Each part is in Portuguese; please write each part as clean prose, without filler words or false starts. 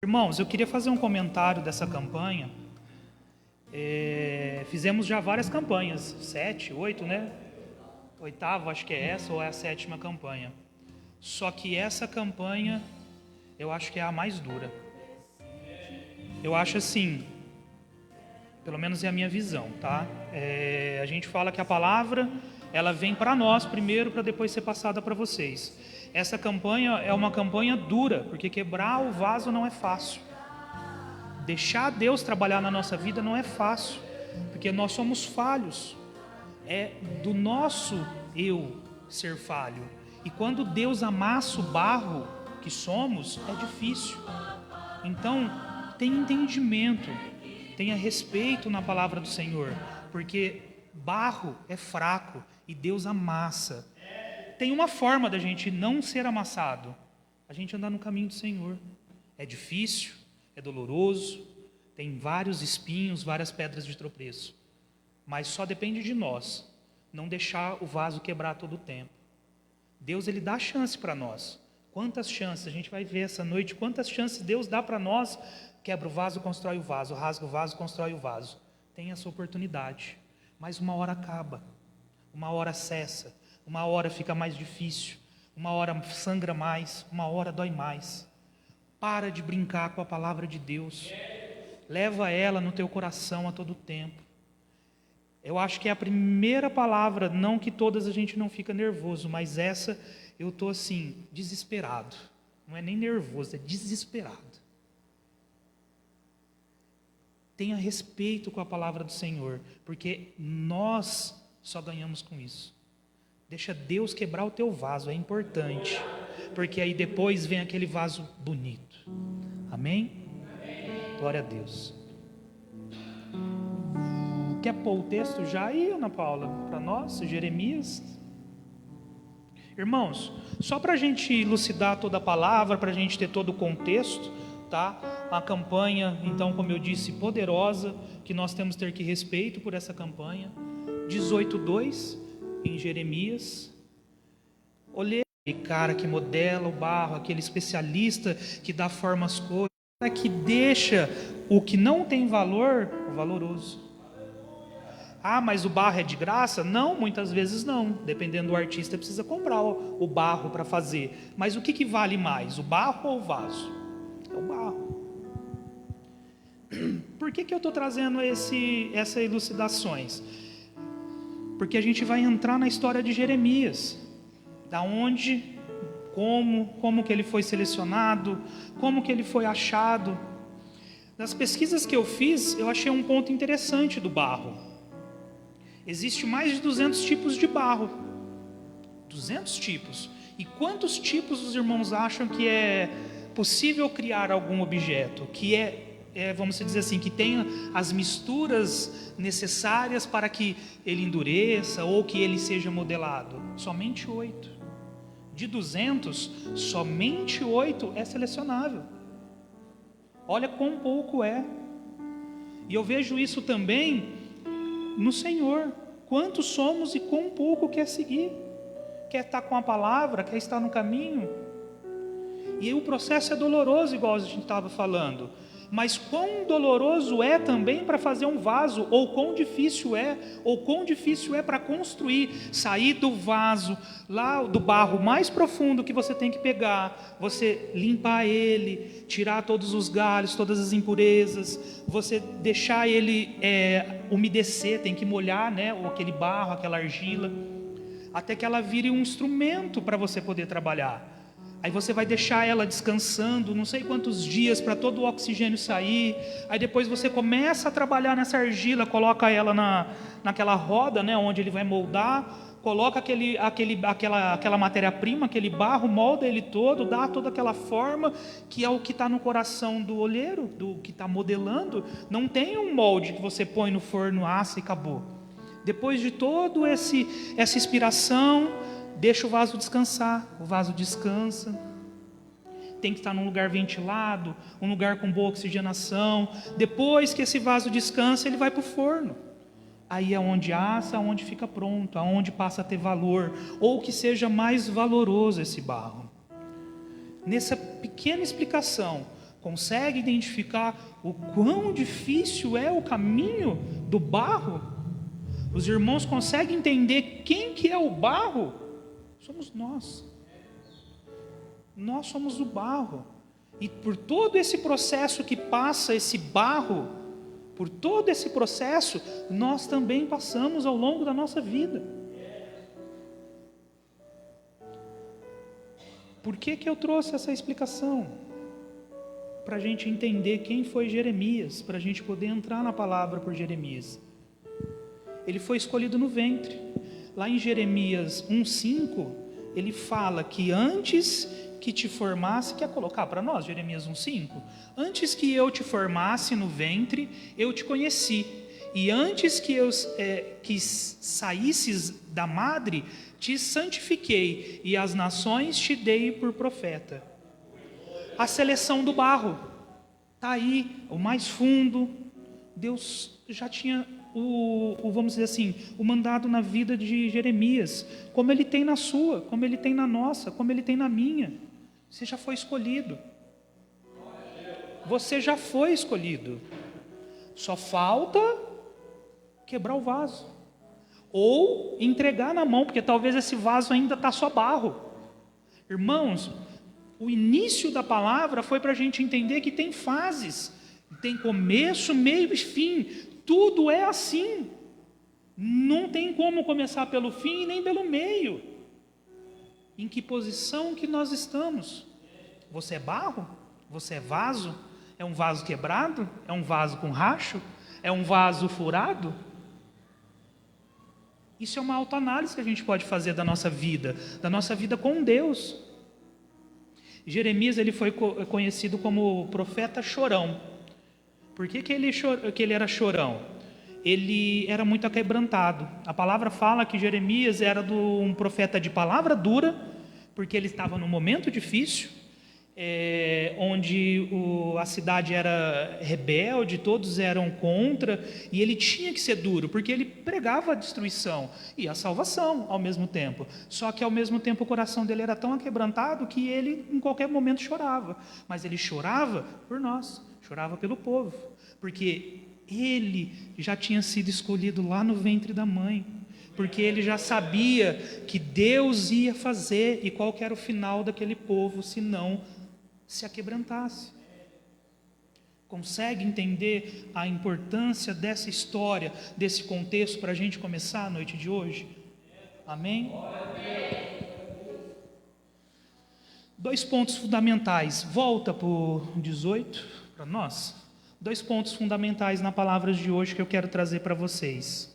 Irmãos, eu queria fazer um comentário dessa campanha. Fizemos já várias campanhas, 7, 8, né? Oitava, acho que é essa, ou é a 7ª campanha. Só que essa campanha, eu acho que é a mais dura. Eu acho assim, pelo menos é a minha visão, tá? A gente fala que a palavra, ela vem para nós primeiro, para depois ser passada para vocês. Essa campanha é uma campanha dura, porque quebrar o vaso não é fácil. Deixar Deus trabalhar na nossa vida não é fácil, porque nós somos falhos. É do nosso eu ser falho. E quando Deus amassa o barro que somos, é difícil. Então, tenha entendimento, tenha respeito na palavra do Senhor, porque barro é fraco e Deus amassa. Tem uma forma da gente não ser amassado: a gente andar no caminho do Senhor. É difícil, é doloroso, tem vários espinhos, várias pedras de tropeço, mas só depende de nós não deixar o vaso quebrar todo o tempo. Deus, ele dá chance para nós. Quantas chances, a gente vai ver essa noite, quantas chances Deus dá para nós. Quebra o vaso, constrói o vaso, rasga o vaso, constrói o vaso. Tem essa oportunidade, mas uma hora acaba, uma hora cessa, uma hora fica mais difícil, uma hora sangra mais, uma hora dói mais. Para de brincar com a palavra de Deus. Leva ela no teu coração a todo tempo. Eu acho que é a primeira palavra, não que todas a gente não fica nervoso, mas essa eu estou assim, desesperado. Não é nem nervoso, é desesperado. Tenha respeito com a palavra do Senhor, porque nós só ganhamos com isso. Deixa Deus quebrar o teu vaso, é importante, porque aí depois vem aquele vaso bonito. Amém? Glória a Deus. Quer pôr o texto já aí, Ana Paula, para nós, Jeremias? Irmãos, só para a gente elucidar toda a palavra, para a gente ter todo o contexto, tá? Uma campanha, então, como eu disse, poderosa, que nós temos que ter que respeito por essa campanha. 18:2 em Jeremias. Olhei aquele cara que modela o barro, aquele especialista que dá forma às coisas, que deixa o que não tem valor valoroso. Ah, mas o barro é de graça? Não, muitas vezes não. Dependendo do artista, precisa comprar o barro para fazer. Mas o que vale mais, o barro ou o vaso? É o barro. Por que eu estou trazendo essas elucidações? Porque a gente vai entrar na história de Jeremias. Da onde, como que ele foi selecionado, como que ele foi achado. Nas pesquisas que eu fiz, eu achei um ponto interessante do barro. Existem mais de 200 tipos de barro. 200 tipos. E quantos tipos os irmãos acham que é possível criar algum objeto? Que vamos dizer assim, que tenha as misturas necessárias para que ele endureça ou que ele seja modelado? Somente 8. De 200, somente 8 é selecionável. Olha quão pouco é. E eu vejo isso também no Senhor. Quantos somos e quão pouco quer seguir, quer estar com a palavra, quer estar no caminho. E o processo é doloroso, igual a gente estava falando, mas quão doloroso é também para fazer um vaso, ou quão difícil é para construir, sair do vaso, lá do barro mais profundo que você tem que pegar, você limpar ele, tirar todos os galhos, todas as impurezas, você deixar ele umedecer, tem que molhar, né, aquele barro, aquela argila, até que ela vire um instrumento para você poder trabalhar. Aí você vai deixar ela descansando não sei quantos dias para todo o oxigênio sair. Aí depois você começa a trabalhar nessa argila, coloca ela naquela roda, né, onde ele vai moldar, coloca aquela matéria-prima, aquele barro, molda ele todo, dá toda aquela forma, que é o que está no coração do olheiro, do que está modelando. Não tem um molde que você põe no forno, assa e acabou. Depois de todo essa inspiração, deixa o vaso descansar. O vaso descansa. Tem que estar num lugar ventilado, um lugar com boa oxigenação. Depois que esse vaso descansa, ele vai para o forno. Aí é onde assa, onde fica pronto, aonde passa a ter valor, ou que seja mais valoroso esse barro. Nessa pequena explicação, Consegue identificar o quão difícil é o caminho do barro? Os irmãos conseguem entender quem que é o barro? Somos nós. Nós somos o barro. E por todo esse processo que passa esse barro, por todo esse processo, nós também passamos ao longo da nossa vida. Por que eu trouxe essa explicação? Para a gente entender quem foi Jeremias, para a gente poder entrar na palavra por Jeremias. Ele foi escolhido no ventre. Lá em Jeremias 1,5, ele fala que antes que te formasse, quer colocar para nós Jeremias 1,5? Antes que eu te formasse no ventre, eu te conheci. E antes que saísses da madre, te santifiquei, e as nações te dei por profeta. A seleção do barro, está aí, o mais fundo. Deus já tinha vamos dizer assim, o mandado na vida de Jeremias, como ele tem na sua, como ele tem na nossa, como ele tem na minha. Você já foi escolhido. Você já foi escolhido. Só falta quebrar o vaso. Ou entregar na mão, porque talvez esse vaso ainda está só barro. Irmãos, o início da palavra foi para a gente entender que tem fases. Tem começo, meio e fim. Tudo é assim. Não tem como começar pelo fim e nem pelo meio. Em que posição que nós estamos? Você é barro? Você é vaso? É um vaso quebrado? É um vaso com racho? É um vaso furado? Isso é uma autoanálise que a gente pode fazer da nossa vida com Deus. Jeremias, ele foi conhecido como profeta chorão. Por que ele era chorão? Ele era muito aquebrantado. A palavra fala que Jeremias era um profeta de palavra dura, porque ele estava num momento difícil, onde a cidade era rebelde, todos eram contra, e ele tinha que ser duro, porque ele pregava a destruição e a salvação ao mesmo tempo. Só que ao mesmo tempo o coração dele era tão aquebrantado que ele em qualquer momento chorava, mas ele chorava por nós, chorava pelo povo, porque ele já tinha sido escolhido lá no ventre da mãe, porque ele já sabia que Deus ia fazer e qual que era o final daquele povo se não se aquebrantasse. Consegue entender a importância dessa história, desse contexto, para a gente começar a noite de hoje? Amém? 2 pontos fundamentais. Volta para o 18, para nós. 2 pontos fundamentais na palavra de hoje que eu quero trazer para vocês.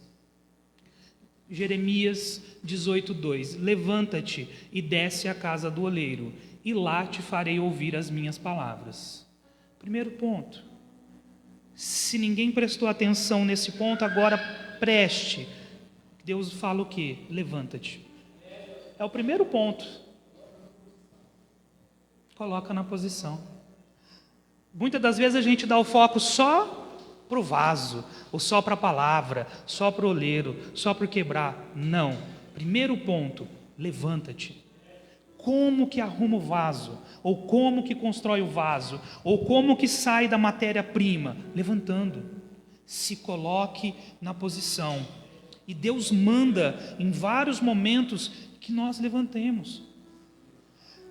Jeremias 18:2. Levanta-te e desce à casa do oleiro, e lá te farei ouvir as minhas palavras. Primeiro ponto. Se ninguém prestou atenção nesse ponto, agora preste. Deus fala o quê? Levanta-te. É o primeiro ponto. Coloca na posição. Muitas das vezes a gente dá o foco só para o vaso, ou só para a palavra, só para o oleiro, só para quebrar. Não. Primeiro ponto, levanta-te. Como que arruma o vaso? Ou como que constrói o vaso? Ou como que sai da matéria-prima? Levantando. Se coloque na posição. E Deus manda em vários momentos que nós levantemos.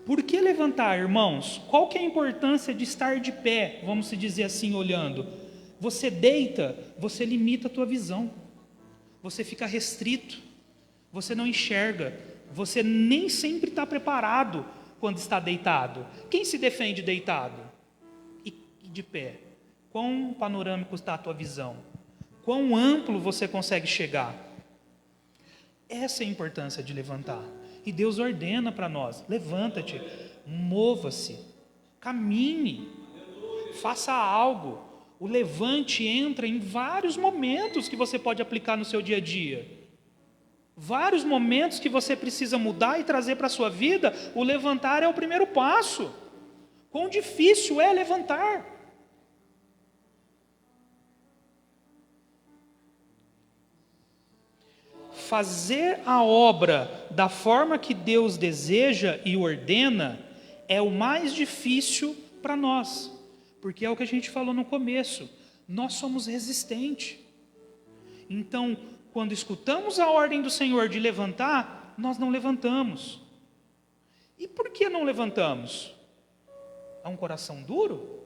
Por que levantar, irmãos? Qual que é a importância de estar de pé, vamos dizer assim, olhando? Você deita, você limita a tua visão. Você fica restrito. Você não enxerga. Você nem sempre está preparado quando está deitado. Quem se defende deitado? E de pé? Quão panorâmico está a tua visão? Quão amplo você consegue chegar? Essa é a importância de levantar. E Deus ordena para nós: levanta-te, mova-se, caminhe, faça algo. O levante entra em vários momentos que você pode aplicar no seu dia a dia. Vários momentos que você precisa mudar e trazer para a sua vida. O levantar é o primeiro passo. Quão difícil é levantar. Fazer a obra da forma que Deus deseja e ordena é o mais difícil para nós. Porque é o que a gente falou no começo, nós somos resistentes. Então, quando escutamos a ordem do Senhor de levantar, nós não levantamos. E por que não levantamos? É um coração duro?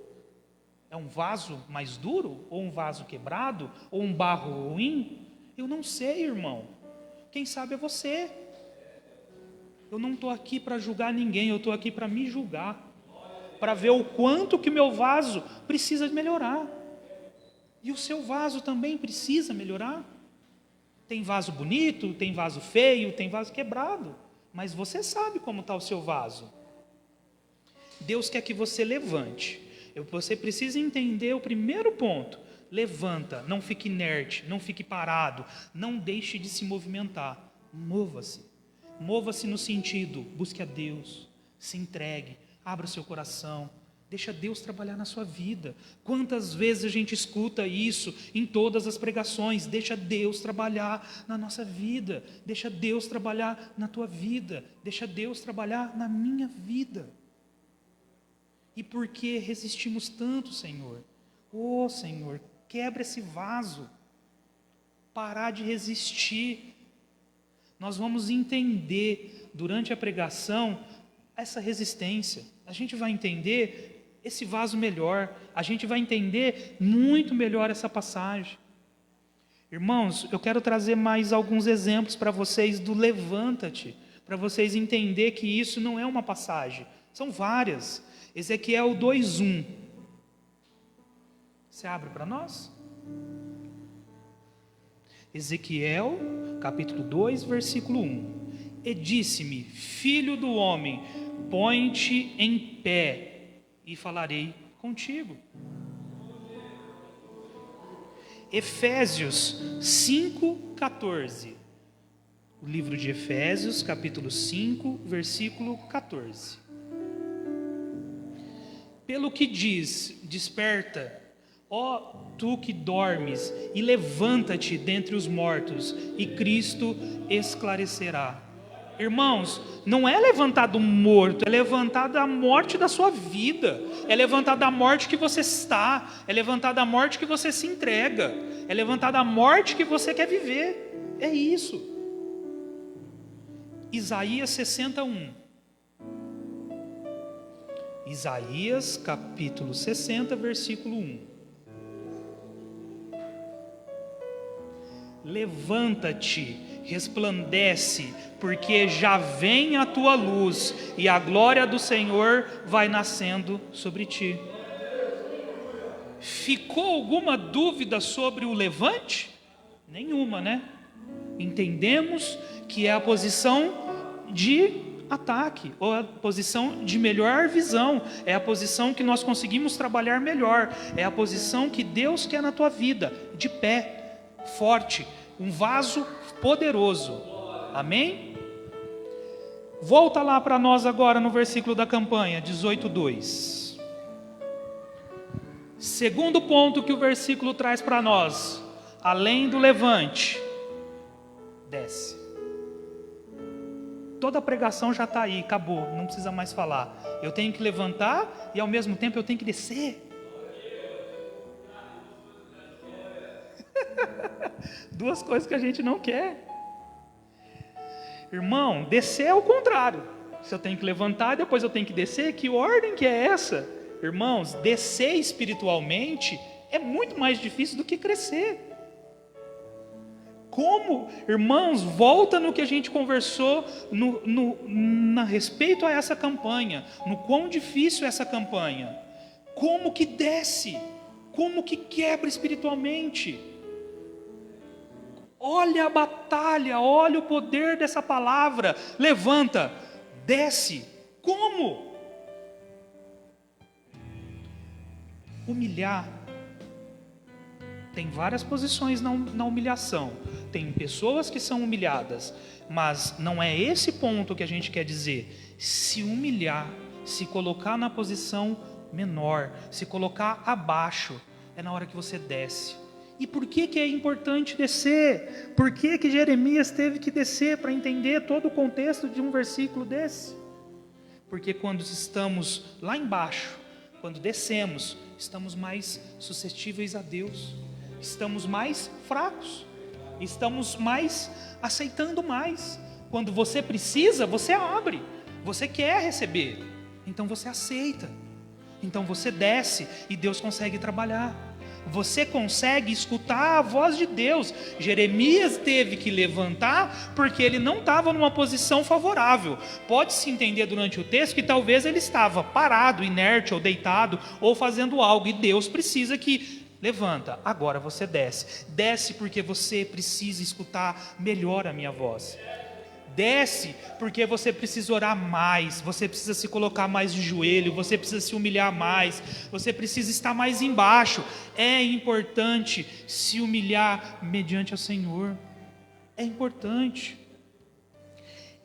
É um vaso mais duro? Ou um vaso quebrado? Ou um barro ruim? Eu não sei, irmão. Quem sabe é você. Eu não estou aqui para julgar ninguém, eu estou aqui para me julgar. Para ver o quanto que meu vaso precisa melhorar. E o seu vaso também precisa melhorar. Tem vaso bonito, tem vaso feio, tem vaso quebrado. Mas você sabe como está o seu vaso. Deus quer que você levante. Você precisa entender o primeiro ponto. Levanta, não fique inerte, não fique parado, não deixe de se movimentar. Mova-se. Mova-se no sentido, busque a Deus, se entregue, abra o seu coração, deixa Deus trabalhar na sua vida. Quantas vezes a gente escuta isso em todas as pregações? Deixa Deus trabalhar na nossa vida, deixa Deus trabalhar na tua vida, deixa Deus trabalhar na minha vida. E por que resistimos tanto, Senhor? Oh, Senhor, quebra esse vaso. Parar de resistir. Nós vamos entender durante a pregação essa resistência. A gente vai entender esse vaso melhor. A gente vai entender muito melhor essa passagem. Irmãos, eu quero trazer mais alguns exemplos para vocês do levanta-te, para vocês entenderem que isso não é uma passagem. São várias. Ezequiel 2:1. Você abre para nós? Ezequiel, capítulo 2, versículo 1. E disse-me, filho do homem, põe-te em pé e falarei contigo. Efésios 5:14. O livro de Efésios, capítulo 5, versículo 14. Pelo que diz, desperta, ó tu que dormes, e levanta-te dentre os mortos, e Cristo esclarecerá. Irmãos, não é levantado morto, é levantado a morte da sua vida, é levantado a morte que você está, é levantado a morte que você se entrega, é levantado a morte que você quer viver, é isso. Isaías 61. Isaías capítulo 60, versículo 1. Levanta-te, resplandece, porque já vem a tua luz, e a glória do Senhor vai nascendo sobre ti. Ficou alguma dúvida sobre o levante? Nenhuma, né? Entendemos que é a posição de ataque, ou a posição de melhor visão, é a posição que nós conseguimos trabalhar melhor, é a posição que Deus quer na tua vida, de pé, forte, um vaso poderoso, amém? Volta lá para nós agora no versículo da campanha, 18:2. Segundo ponto que o versículo traz para nós, além do levante, desce. Toda a pregação já está aí, acabou, não precisa mais falar. Eu tenho que levantar e ao mesmo tempo eu tenho que descer. Duas coisas que a gente não quer. Irmão, descer é o contrário. Se eu tenho que levantar, depois eu tenho que descer, que ordem que é essa? Irmãos, descer espiritualmente é muito mais difícil do que crescer. Como, irmãos, volta no que a gente conversou a respeito a essa campanha, no quão difícil é essa campanha, como que desce, como que quebra espiritualmente. Olha a batalha, olha o poder dessa palavra, levanta, desce, como? Humilhar. Tem várias posições na humilhação. Tem pessoas que são humilhadas, mas não é esse ponto que a gente quer dizer. Se humilhar, se colocar na posição menor, se colocar abaixo, é na hora que você desce. E por que é importante descer? Por que Jeremias teve que descer para entender todo o contexto de um versículo desse? Porque quando estamos lá embaixo, quando descemos, estamos mais suscetíveis a Deus, estamos mais fracos, estamos mais aceitando mais. Quando você precisa, você abre, você quer receber, então você aceita, então você desce e Deus consegue trabalhar. Você consegue escutar a voz de Deus. Jeremias teve que levantar porque ele não estava numa posição favorável. Pode-se entender durante o texto que talvez ele estava parado, inerte ou deitado ou fazendo algo, e Deus precisa que levanta, agora você desce. Desce porque você precisa escutar melhor a minha voz. Desce porque você precisa orar mais, você precisa se colocar mais de joelho, você precisa se humilhar mais, você precisa estar mais embaixo. É importante se humilhar mediante ao Senhor, é importante.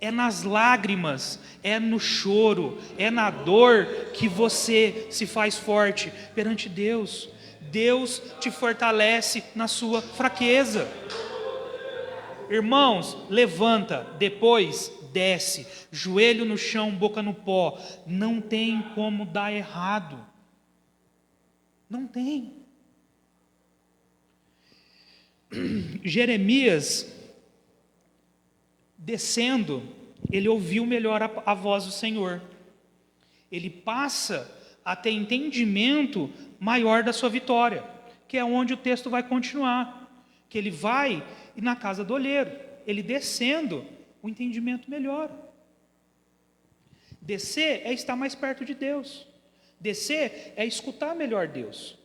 É nas lágrimas, é no choro, é na dor que você se faz forte perante Deus. Deus te fortalece na sua fraqueza. Irmãos, levanta, depois desce, joelho no chão, boca no pó. Não tem como dar errado. Não tem. Jeremias, descendo, ele ouviu melhor a voz do Senhor. Ele passa a ter entendimento maior da sua vitória, que é onde o texto vai continuar. Que ele vai e na casa do olheiro, ele descendo, o entendimento melhora. Descer é estar mais perto de Deus. Descer é escutar melhor Deus.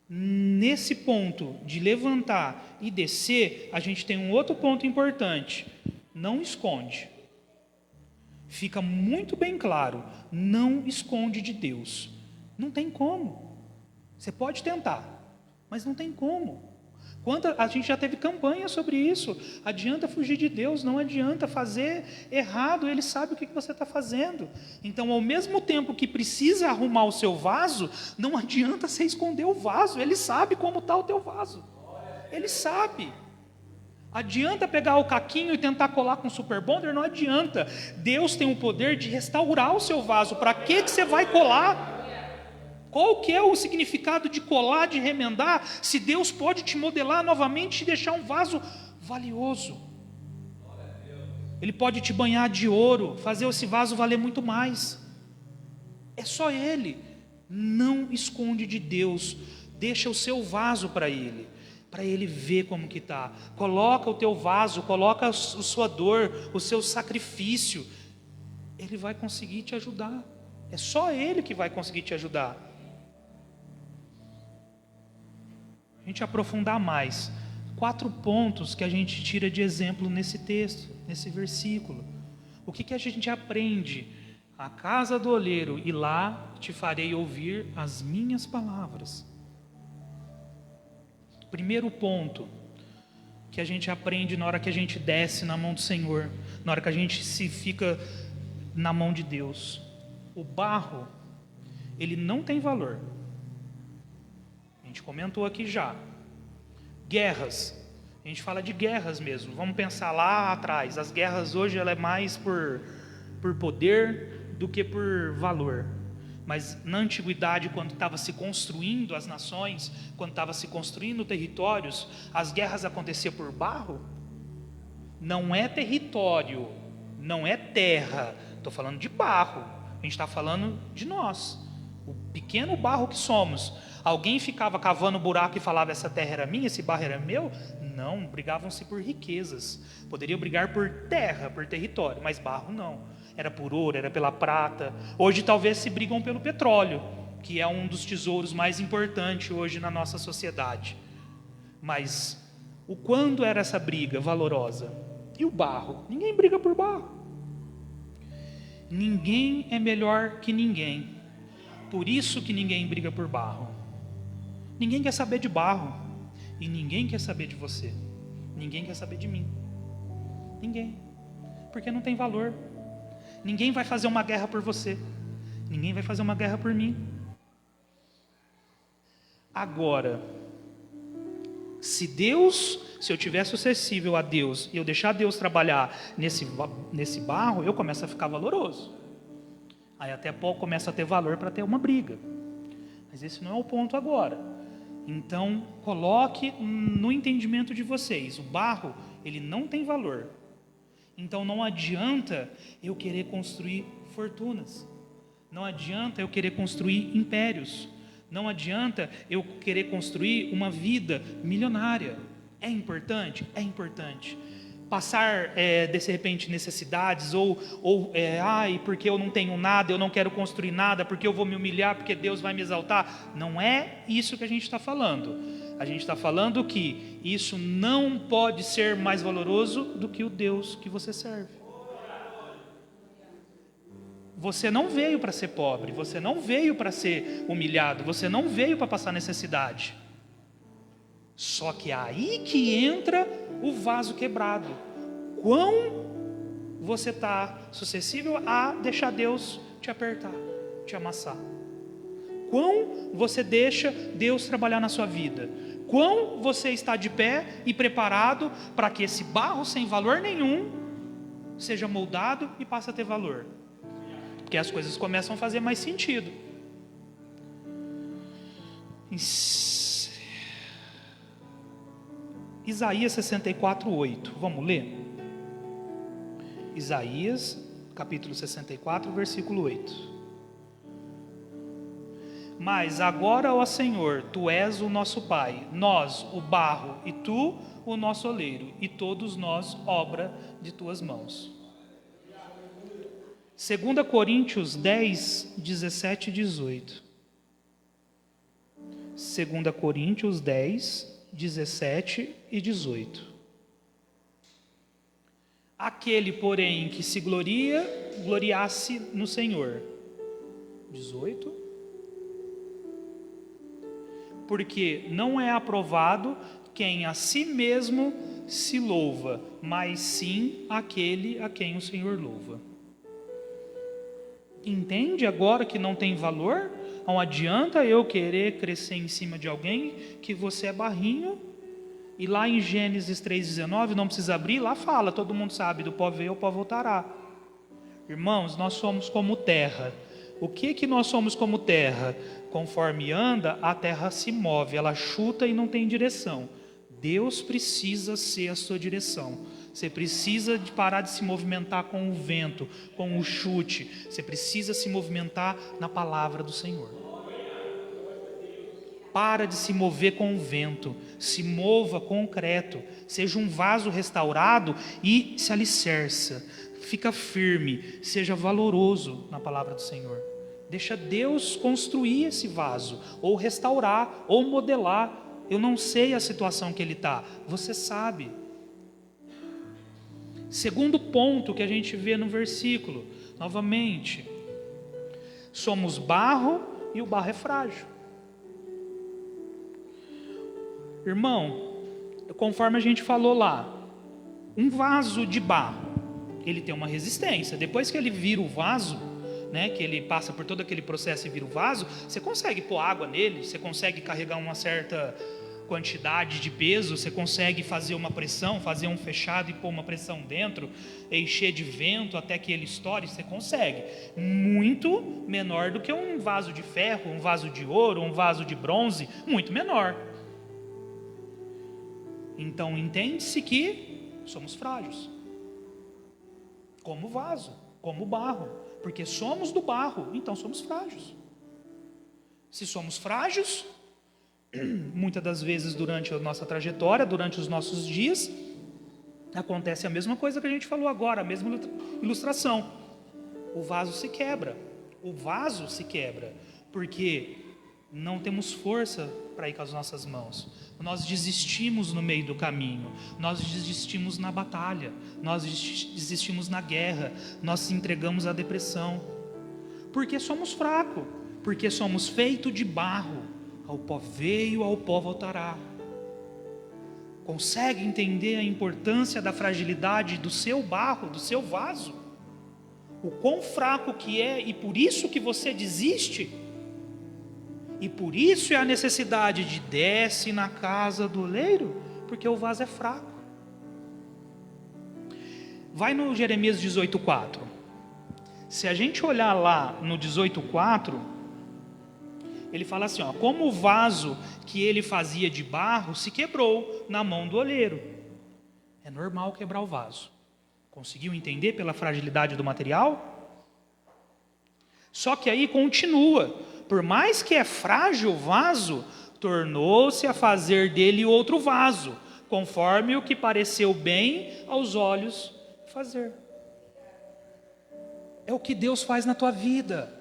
Nesse ponto de levantar e descer, a gente tem um outro ponto importante. Não esconde. Fica muito bem claro, não esconde de Deus. Não tem como. Você pode tentar, mas não tem como. A gente já teve campanha sobre isso. Adianta fugir de Deus, não adianta fazer errado, Ele sabe o que você está fazendo. Então, ao mesmo tempo que precisa arrumar o seu vaso, não adianta você esconder o vaso, Ele sabe como está o teu vaso. Ele sabe. Adianta pegar o caquinho e tentar colar com super bonder? Não adianta. Deus tem o poder de restaurar o seu vaso. Para que você vai colar? Qual que é o significado de colar, de remendar, se Deus pode te modelar novamente e deixar um vaso valioso? Ele pode te banhar de ouro, fazer esse vaso valer muito mais. É só Ele. Não esconde de Deus, deixa o seu vaso para Ele ver como que está. Coloca o teu vaso, coloca a sua dor, o seu sacrifício. Ele vai conseguir te ajudar. É só Ele que vai conseguir te ajudar. A gente aprofundar mais, 4 pontos que a gente tira de exemplo nesse texto, nesse versículo. O que a gente aprende? A casa do olheiro, e lá te farei ouvir as minhas palavras. Primeiro ponto que a gente aprende na hora que a gente desce na mão do Senhor, na hora que a gente se fica na mão de Deus. O barro, ele não tem valor. A gente comentou aqui já. Guerras. A gente fala de guerras mesmo. Vamos pensar lá atrás. As guerras hoje ela é mais por poder do que por valor. Mas na antiguidade, quando estava se construindo as nações, quando estava se construindo territórios, as guerras aconteciam por barro. Não é território, não é terra. Estou falando de barro. A gente está falando de nós. O pequeno barro que somos. Alguém ficava cavando buraco e falava: essa terra era minha, esse barro era meu? Não, brigavam-se por riquezas. Poderiam brigar por terra, por território, mas barro não. Era por ouro, era pela prata. Hoje talvez se brigam pelo petróleo, que é um dos tesouros mais importantes hoje na nossa sociedade. Mas o quando era essa briga valorosa? E o barro? Ninguém briga por barro. Ninguém é melhor que ninguém. Por isso que ninguém briga por barro. Ninguém quer saber de barro. E ninguém quer saber de você. Ninguém quer saber de mim. Ninguém. Porque não tem valor. Ninguém vai fazer uma guerra por você. Ninguém vai fazer uma guerra por mim. Agora, se eu tivesse acessível a Deus e eu deixar Deus trabalhar nesse barro, eu começo a ficar valoroso. Aí até pouco começa a ter valor para ter uma briga. Mas esse não é o ponto agora. Então, coloque no entendimento de vocês, o barro, ele não tem valor. Então não adianta eu querer construir fortunas. Não adianta eu querer construir impérios. Não adianta eu querer construir uma vida milionária. É importante? É importante. Passar, de repente, necessidades, porque eu não tenho nada, eu não quero construir nada, porque eu vou me humilhar, porque Deus vai me exaltar. Não é isso que a gente está falando. A gente está falando que isso não pode ser mais valoroso do que o Deus que você serve. Você não veio para ser pobre, você não veio para ser humilhado, você não veio para passar necessidade. Só que é aí que entra o vaso quebrado. Quão você está suscetível a deixar Deus te apertar, te amassar? Quão você deixa Deus trabalhar na sua vida? Quão você está de pé e preparado para que esse barro sem valor nenhum seja moldado e passe a ter valor? Porque as coisas começam a fazer mais sentido. Isaías 64:8. Vamos ler? Isaías, capítulo 64, versículo 8. Mas agora, ó Senhor, Tu és o nosso Pai, nós o barro, e Tu o nosso oleiro, e todos nós obra de Tuas mãos. 2 Coríntios 10, 17 e 18. 2 Coríntios 10, 17 e 18. Aquele, porém, que se gloria, gloriasse no Senhor. 18. Porque não é aprovado quem a si mesmo se louva, mas sim aquele a quem o Senhor louva. Entende agora que não tem valor? Não adianta eu querer crescer em cima de alguém que você é barrinho. E lá em Gênesis 3,19, não precisa abrir, lá fala, todo mundo sabe, do pó veio, o pó voltará. Irmãos, nós somos como terra. O que nós somos como terra? Conforme anda, a terra se move, ela chuta e não tem direção. Deus precisa ser a sua direção. Você precisa de parar de se movimentar com o vento, com o chute. Você precisa se movimentar na palavra do Senhor. Para de se mover com o vento, se mova concreto, seja um vaso restaurado e se alicerça, fica firme, seja valoroso na palavra do Senhor. Deixa Deus construir esse vaso, ou restaurar, ou modelar. Eu não sei a situação que ele está, você sabe. Segundo ponto que a gente vê no versículo, novamente, somos barro e o barro é frágil. Irmão, conforme a gente falou lá, um vaso de barro, ele tem uma resistência. Depois que ele vira o vaso, né, que ele passa por todo aquele processo e vira o vaso, você consegue pôr água nele, você consegue carregar uma certa quantidade de peso, você consegue fazer uma pressão, fazer um fechado e pôr uma pressão dentro, encher de vento até que ele estoure, você consegue. Muito menor do que um vaso de ferro, um vaso de ouro, um vaso de bronze, muito menor. Então entende-se que somos frágeis, como vaso, como barro, porque somos do barro, então somos frágeis. Se somos frágeis, muitas das vezes durante a nossa trajetória, durante os nossos dias, acontece a mesma coisa que a gente falou agora, a mesma ilustração. O vaso se quebra, porque não temos força para ir com as nossas mãos. Nós desistimos no meio do caminho, nós desistimos na batalha, nós desistimos na guerra, nós nos entregamos à depressão, porque somos fracos, porque somos feitos de barro, ao pó veio, ao pó voltará. Consegue entender a importância da fragilidade do seu barro, do seu vaso? O quão fraco que é, e por isso que você desiste? E por isso é a necessidade de desce na casa do oleiro, porque o vaso é fraco. Vai no Jeremias 18,4. Se a gente olhar lá no 18,4, ele fala assim, ó, como o vaso que ele fazia de barro se quebrou na mão do oleiro. É normal quebrar o vaso. Conseguiu entender pela fragilidade do material? Só que aí continua. Por mais que é frágil o vaso, tornou-se a fazer dele outro vaso, conforme o que pareceu bem aos olhos fazer. É o que Deus faz na tua vida.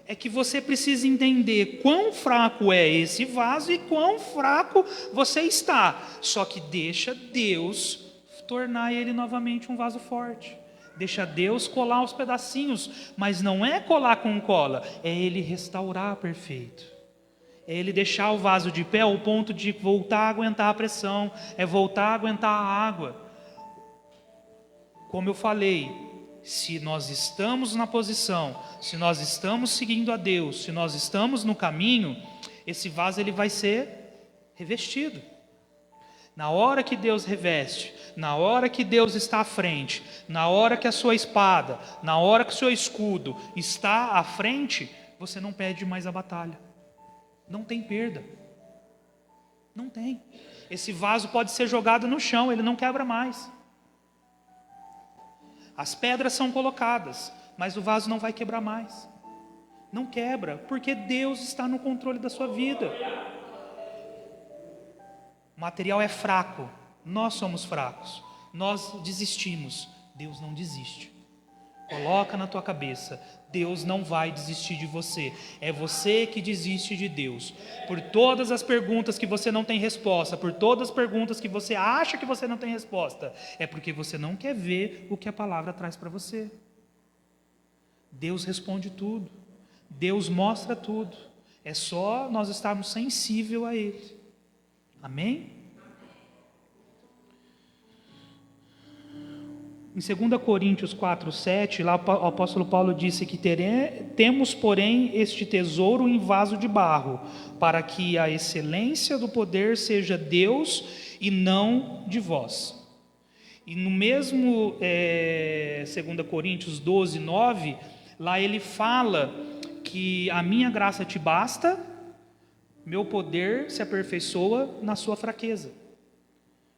É que você precisa entender quão fraco é esse vaso e quão fraco você está. Só que deixa Deus tornar ele novamente um vaso forte. Deixa Deus colar os pedacinhos, mas não é colar com cola, é Ele restaurar perfeito. É Ele deixar o vaso de pé ao ponto de voltar a aguentar a pressão, é voltar a aguentar a água. Como eu falei, se nós estamos na posição, se nós estamos seguindo a Deus, se nós estamos no caminho, esse vaso ele vai ser revestido. Na hora que Deus reveste, na hora que Deus está à frente, na hora que a sua espada, na hora que o seu escudo está à frente, você não perde mais a batalha. Não tem perda. Não tem. Esse vaso pode ser jogado no chão, ele não quebra mais. As pedras são colocadas, mas o vaso não vai quebrar mais. Não quebra, porque Deus está no controle da sua vida. O material é fraco, nós somos fracos, nós desistimos, Deus não desiste. Coloca na tua cabeça, Deus não vai desistir de você, é você que desiste de Deus. Por todas as perguntas que você não tem resposta, por todas as perguntas que você acha que você não tem resposta, é porque você não quer ver o que a palavra traz para você. Deus responde tudo, Deus mostra tudo, é só nós estarmos sensíveis a Ele. Amém? Em 2 Coríntios 4:7, lá o apóstolo Paulo disse que temos, porém, este tesouro em vaso de barro, para que a excelência do poder seja Deus e não de vós. E no mesmo 2 Coríntios 12:9, lá ele fala que a minha graça te basta, meu poder se aperfeiçoa na sua fraqueza.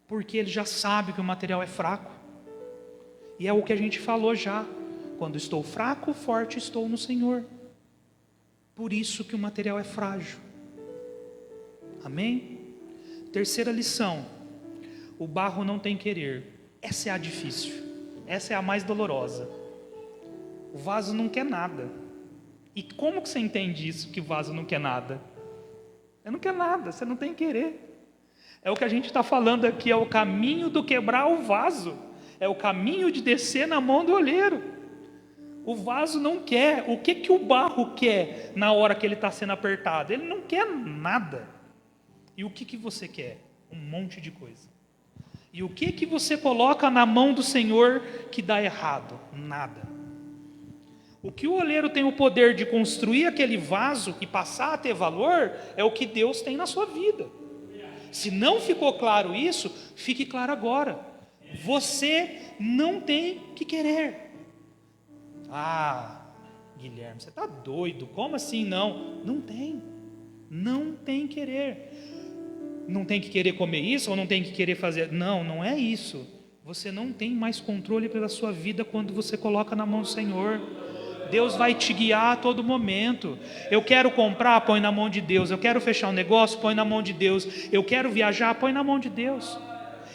Porque ele já sabe que o material é fraco. E é o que a gente falou já. Quando estou fraco, forte estou no Senhor. Por isso que o material é frágil. Amém? Terceira lição. O barro não tem querer. Essa é a difícil. Essa é a mais dolorosa. O vaso não quer nada. E como que você entende isso, que o vaso não quer nada? Ele não quer nada, você não tem querer. É o que a gente está falando aqui, é o caminho do quebrar o vaso. É o caminho de descer na mão do oleiro. O vaso não quer. O que o barro quer na hora que ele está sendo apertado? Ele não quer nada. E o que você quer? Um monte de coisa. E o que você coloca na mão do Senhor que dá errado? Nada. O que o oleiro tem o poder de construir aquele vaso e passar a ter valor é o que Deus tem na sua vida. Se não ficou claro isso, fique claro agora. Você não tem que querer. Ah, Guilherme, você está doido? Como assim não? Não tem. Não tem querer. Não tem que querer comer isso ou não tem que querer fazer. Não, não é isso. Você não tem mais controle pela sua vida quando você coloca na mão do Senhor. Deus vai te guiar a todo momento. Eu quero comprar, põe na mão de Deus. Eu quero fechar um negócio, põe na mão de Deus. Eu quero viajar, põe na mão de Deus.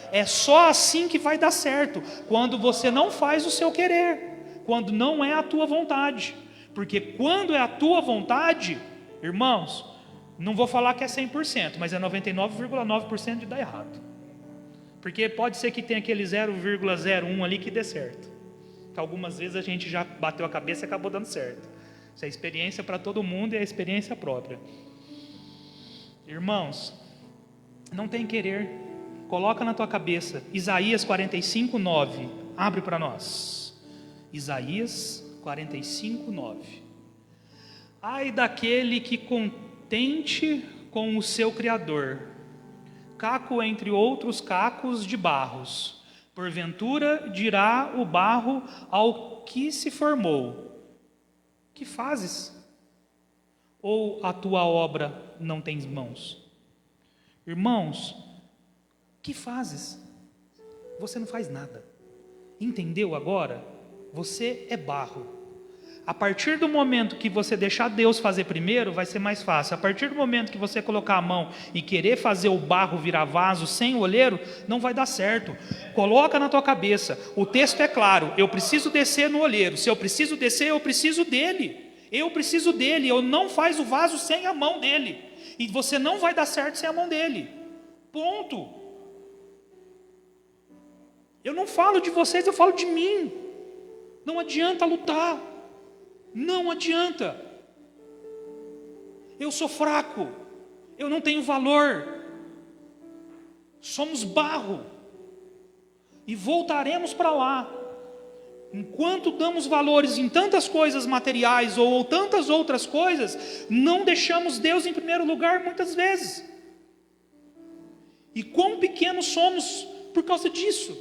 É só assim que vai dar certo, quando você não faz o seu querer, quando não é a tua vontade. Porque quando é a tua vontade, irmãos, não vou falar que é 100%, mas é 99,9% de dar errado. Porque pode ser que tenha aquele 0,01 ali que dê certo. Que algumas vezes a gente já bateu a cabeça e acabou dando certo. Isso é experiência para todo mundo e é experiência própria. Irmãos, não tem querer. Coloca na tua cabeça, Isaías 45:9, abre para nós, Isaías 45:9. Ai daquele que contente com o seu Criador, caco entre outros cacos de barros, porventura dirá o barro ao que se formou: que fazes? Ou a tua obra não tens mãos? Irmãos, que fazes? Você não faz nada. Entendeu agora? Você é barro. A partir do momento que você deixar Deus fazer primeiro, vai ser mais fácil. A partir do momento que você colocar a mão e querer fazer o barro virar vaso sem o olheiro, não vai dar certo. Coloca na tua cabeça. O texto é claro. Eu preciso descer no olheiro. Se eu preciso descer, eu preciso dele. Eu preciso dele. Eu não faço o vaso sem a mão dele. E você não vai dar certo sem a mão dele. Ponto. Eu não falo de vocês, eu falo de mim. Não adianta lutar. Não adianta. Eu sou fraco. Eu não tenho valor. Somos barro. E voltaremos para lá. Enquanto damos valores em tantas coisas materiais ou tantas outras coisas, não deixamos Deus em primeiro lugar muitas vezes. E quão pequenos somos por causa disso.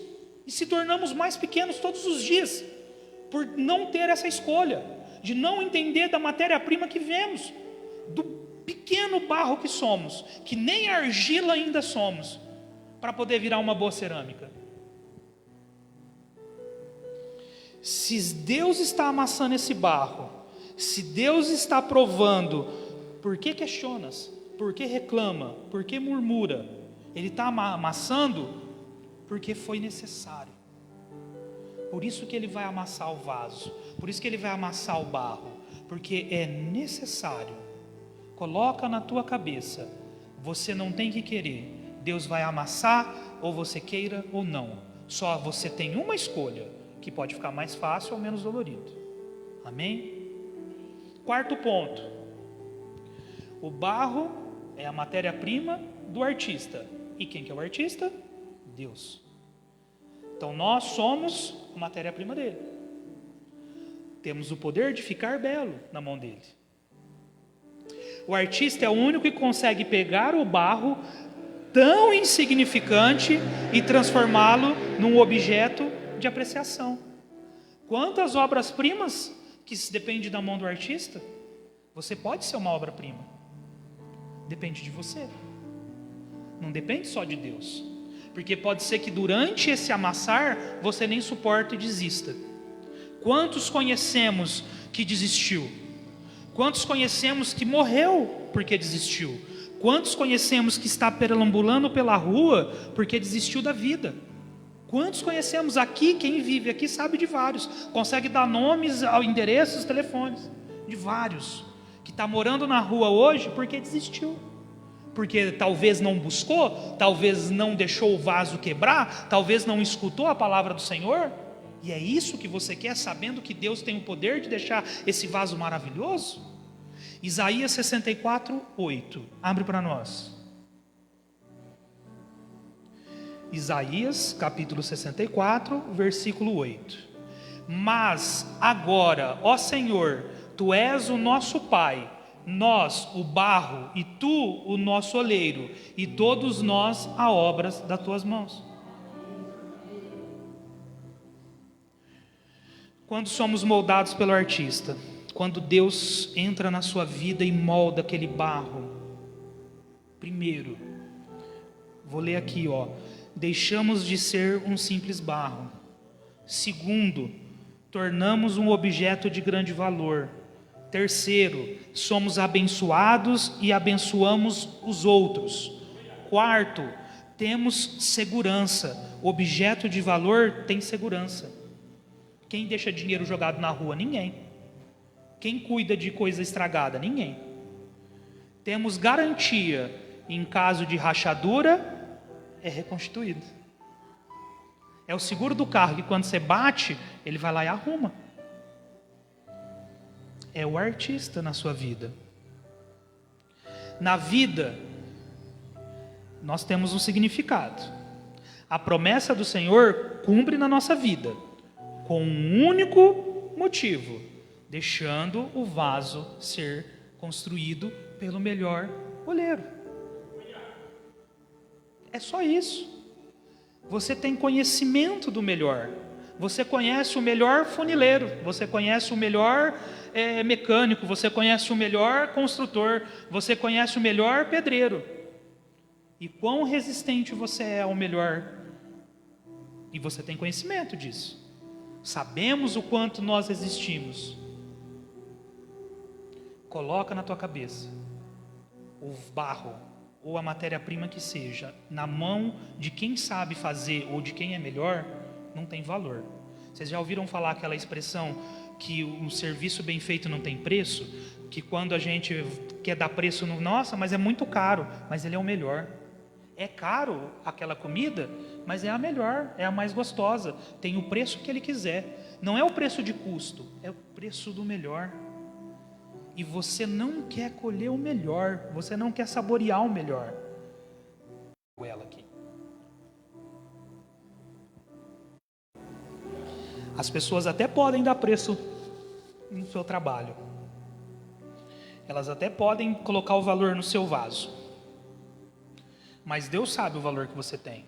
E se tornamos mais pequenos todos os dias. Por não ter essa escolha. De não entender da matéria-prima que vemos, do pequeno barro que somos, que nem argila ainda somos, para poder virar uma boa cerâmica. Se Deus está amassando esse barro, se Deus está provando, por que questionas? Por que reclama? Por que murmura? Ele está amassando porque foi necessário. Por isso que ele vai amassar o vaso. Por isso que ele vai amassar o barro. Porque é necessário. Coloca na tua cabeça. Você não tem que querer. Deus vai amassar, ou você queira ou não. Só você tem uma escolha, que pode ficar mais fácil ou menos dolorido. Amém? Quarto ponto. O barro é a matéria-prima do artista. E quem que é o artista? Deus. Então nós somos a matéria-prima dele. Temos o poder de ficar belo na mão dele. O artista é o único que consegue pegar o barro tão insignificante e transformá-lo num objeto de apreciação. Quantas obras-primas que depende da mão do artista? Você pode ser uma obra-prima. Depende de você. Não depende só de Deus. Porque pode ser que durante esse amassar, você nem suporte e desista. Quantos conhecemos que desistiu? Quantos conhecemos que morreu porque desistiu? Quantos conhecemos que está perambulando pela rua porque desistiu da vida? Quantos conhecemos aqui, quem vive aqui sabe de vários. Consegue dar nomes, endereços, telefones. De vários. Que está morando na rua hoje porque desistiu. Porque talvez não buscou, talvez não deixou o vaso quebrar, talvez não escutou a palavra do Senhor. E é isso que você quer, sabendo que Deus tem o poder de deixar esse vaso maravilhoso? Isaías 64, 8. Abre para nós. Isaías, capítulo 64, versículo 8. Mas agora, ó Senhor, Tu és o nosso Pai, nós o barro e Tu o nosso oleiro, e todos nós a obras das Tuas mãos. Quando somos moldados pelo artista, quando Deus entra na sua vida e molda aquele barro, primeiro, vou ler aqui, deixamos de ser um simples barro. Segundo, tornamos um objeto de grande valor. Terceiro, somos abençoados e abençoamos os outros. Quarto, temos segurança. Objeto de valor tem segurança. Quem deixa dinheiro jogado na rua? Ninguém. Quem cuida de coisa estragada? Ninguém. Temos garantia. Em caso de rachadura, é reconstituído. É o seguro do carro que quando você bate, ele vai lá e arruma. É o artista na sua vida. Na vida, nós temos um significado. A promessa do Senhor cumpre na nossa vida, com um único motivo: deixando o vaso ser construído pelo melhor oleiro. É só isso. Você tem conhecimento do melhor. Você conhece o melhor funileiro. Você conhece o melhor mecânico, você conhece o melhor construtor, você conhece o melhor pedreiro. E quão resistente você é ao melhor. E você tem conhecimento disso. Sabemos o quanto nós resistimos. Coloca na tua cabeça o barro ou a matéria-prima que seja na mão de quem sabe fazer ou de quem é melhor, não tem valor. Vocês já ouviram falar aquela expressão que o serviço bem feito não tem preço? Que quando a gente quer dar preço, nossa, mas é muito caro, mas ele é o melhor. É caro aquela comida, mas é a melhor, é a mais gostosa. Tem o preço que ele quiser. Não é o preço de custo, é o preço do melhor. E você não quer colher o melhor, você não quer saborear o melhor. Ela aqui. As pessoas até podem dar preço no seu trabalho. Elas até podem colocar o valor no seu vaso. Mas Deus sabe o valor que você tem.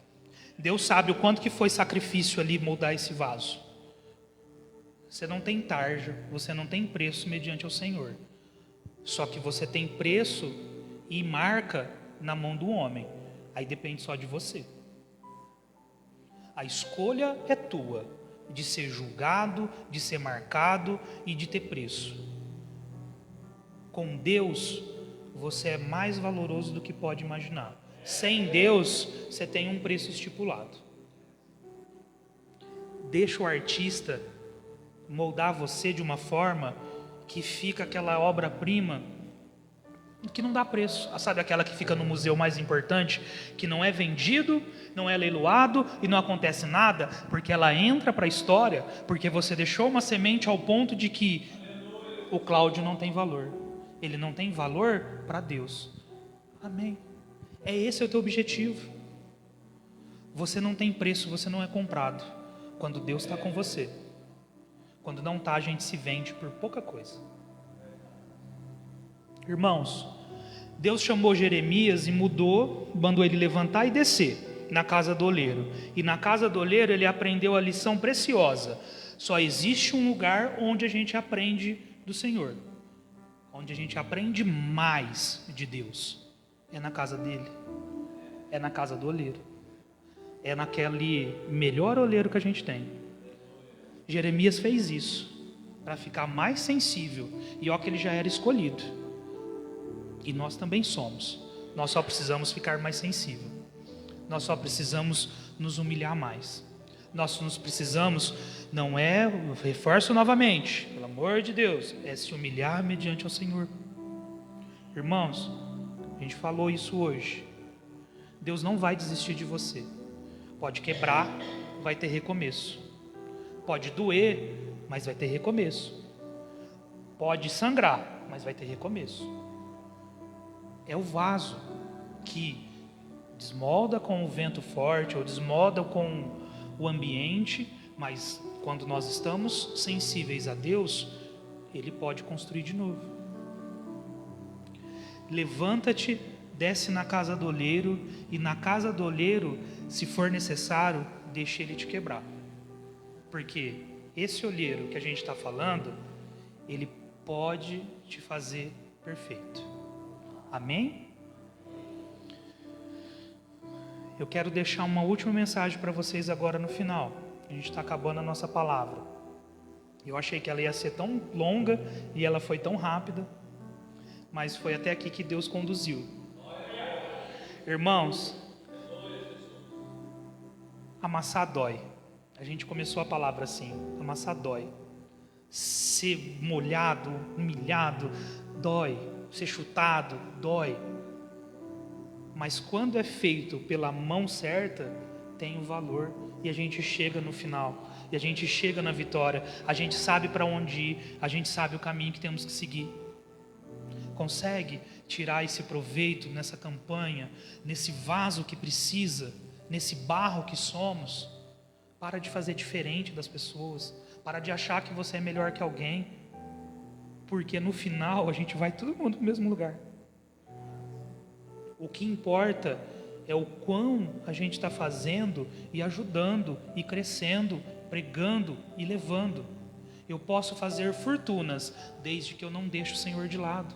Deus sabe o quanto que foi sacrifício ali moldar esse vaso. Você não tem tarja, você não tem preço mediante ao Senhor. Só que você tem preço e marca na mão do homem. Aí depende só de você. A escolha é tua, de ser julgado, de ser marcado e de ter preço. Com Deus, você é mais valoroso do que pode imaginar. Sem Deus, você tem um preço estipulado. Deixa o artista moldar você de uma forma que fica aquela obra-prima que não dá preço. Sabe aquela que fica no museu mais importante, que não é vendido, não é leiloado e não acontece nada, porque ela entra para a história, porque você deixou uma semente ao ponto de que o Cláudio não tem valor. Ele não tem valor para Deus. Amém. É esse o teu objetivo. Você não tem preço, você não é comprado. Quando Deus está com você. Quando não está, a gente se vende por pouca coisa. Irmãos, Deus chamou Jeremias e mandou ele levantar e descer na casa do oleiro. E na casa do oleiro ele aprendeu a lição preciosa. Só existe um lugar onde a gente aprende do Senhor. Onde a gente aprende mais de Deus. É na casa dele. É na casa do oleiro. É naquele melhor oleiro que a gente tem. Jeremias fez isso para ficar mais sensível. E ó que ele já era escolhido. E nós também somos. Nós só precisamos ficar mais sensível. Nós só precisamos nos humilhar mais. Nós nos precisamos, não é, reforço novamente, pelo amor de Deus, é se humilhar mediante ao Senhor. Irmãos, a gente falou isso hoje. Deus não vai desistir de você. Pode quebrar, vai ter recomeço. Pode doer, mas vai ter recomeço. Pode sangrar, mas vai ter recomeço. É o vaso que desmolda com o vento forte ou desmolda com o ambiente, mas quando nós estamos sensíveis a Deus, Ele pode construir de novo. Levanta-te, desce na casa do oleiro, e na casa do oleiro, se for necessário, deixe ele te quebrar. Porque esse olheiro que a gente está falando, ele pode te fazer perfeito. Amém? Eu quero deixar uma última mensagem para vocês agora no final. A gente está acabando a nossa palavra. Eu achei que ela ia ser tão longa e ela foi tão rápida, mas foi até aqui que Deus conduziu. Irmãos, amassar dói. A gente começou a palavra assim, amassar dói. Ser molhado, humilhado, dói. Ser chutado, dói. Mas quando é feito pela mão certa, tem o valor. E a gente chega no final. E a gente chega na vitória. A gente sabe para onde ir. A gente sabe o caminho que temos que seguir. Consegue tirar esse proveito nessa campanha, nesse vaso que precisa, nesse barro que somos? Para de fazer diferente das pessoas. Para de achar que você é melhor que alguém. Porque no final a gente vai todo mundo no mesmo lugar. O que importa é o quão a gente está fazendo e ajudando e crescendo, pregando e levando. Eu posso fazer fortunas, desde que eu não deixe o Senhor de lado,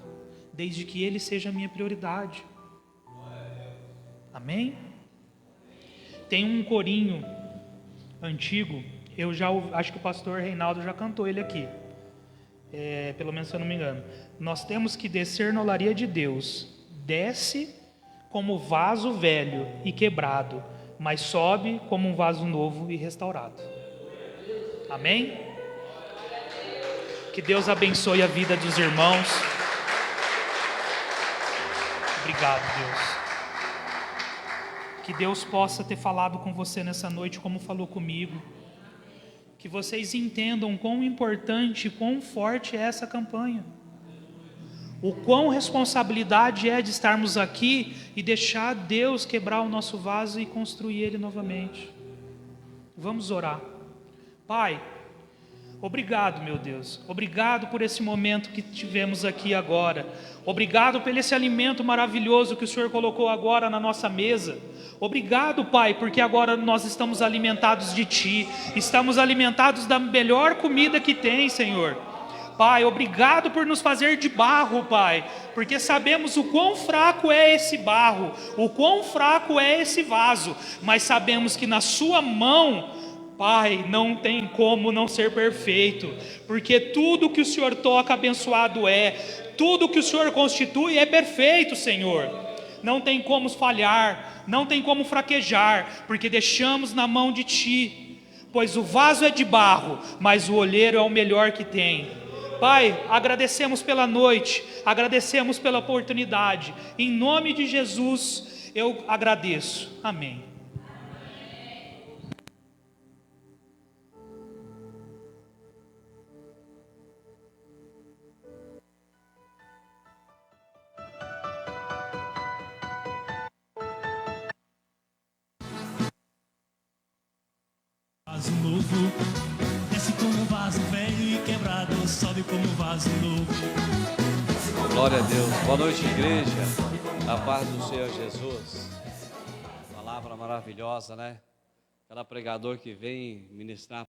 desde que Ele seja a minha prioridade. Amém? Tem um corinho antigo, acho que o pastor Reinaldo já cantou ele aqui, pelo menos se eu não me engano. Nós temos que descer na olaria de Deus, desce como vaso velho e quebrado, mas sobe como um vaso novo e restaurado. Amém? Que Deus abençoe a vida dos irmãos. Obrigado, Deus. Que Deus possa ter falado com você nessa noite como falou comigo. Que vocês entendam quão importante e quão forte é essa campanha. O quão responsabilidade é de estarmos aqui e deixar Deus quebrar o nosso vaso e construir ele novamente. Vamos orar. Pai, obrigado, meu Deus. Obrigado por esse momento que tivemos aqui agora. Obrigado por esse alimento maravilhoso que o Senhor colocou agora na nossa mesa. Obrigado, Pai, porque agora nós estamos alimentados de Ti. Estamos alimentados da melhor comida que tem, Senhor. Pai, obrigado por nos fazer de barro, Pai, porque sabemos o quão fraco é esse barro, o quão fraco é esse vaso, mas sabemos que na Sua mão, Pai, não tem como não ser perfeito, porque tudo que o Senhor toca abençoado é, tudo que o Senhor constitui é perfeito, Senhor. Não tem como falhar, não tem como fraquejar, porque deixamos na mão de Ti, pois o vaso é de barro, mas o olheiro é o melhor que tem. Pai, agradecemos pela noite, agradecemos pela oportunidade, em nome de Jesus eu agradeço, amém. Vaso novo, desce como vaso velho e quebrado, sobe como vaso novo. Glória a Deus. Boa noite, igreja. A paz do Senhor Jesus. Palavra maravilhosa, né? Cada pregador que vem ministrar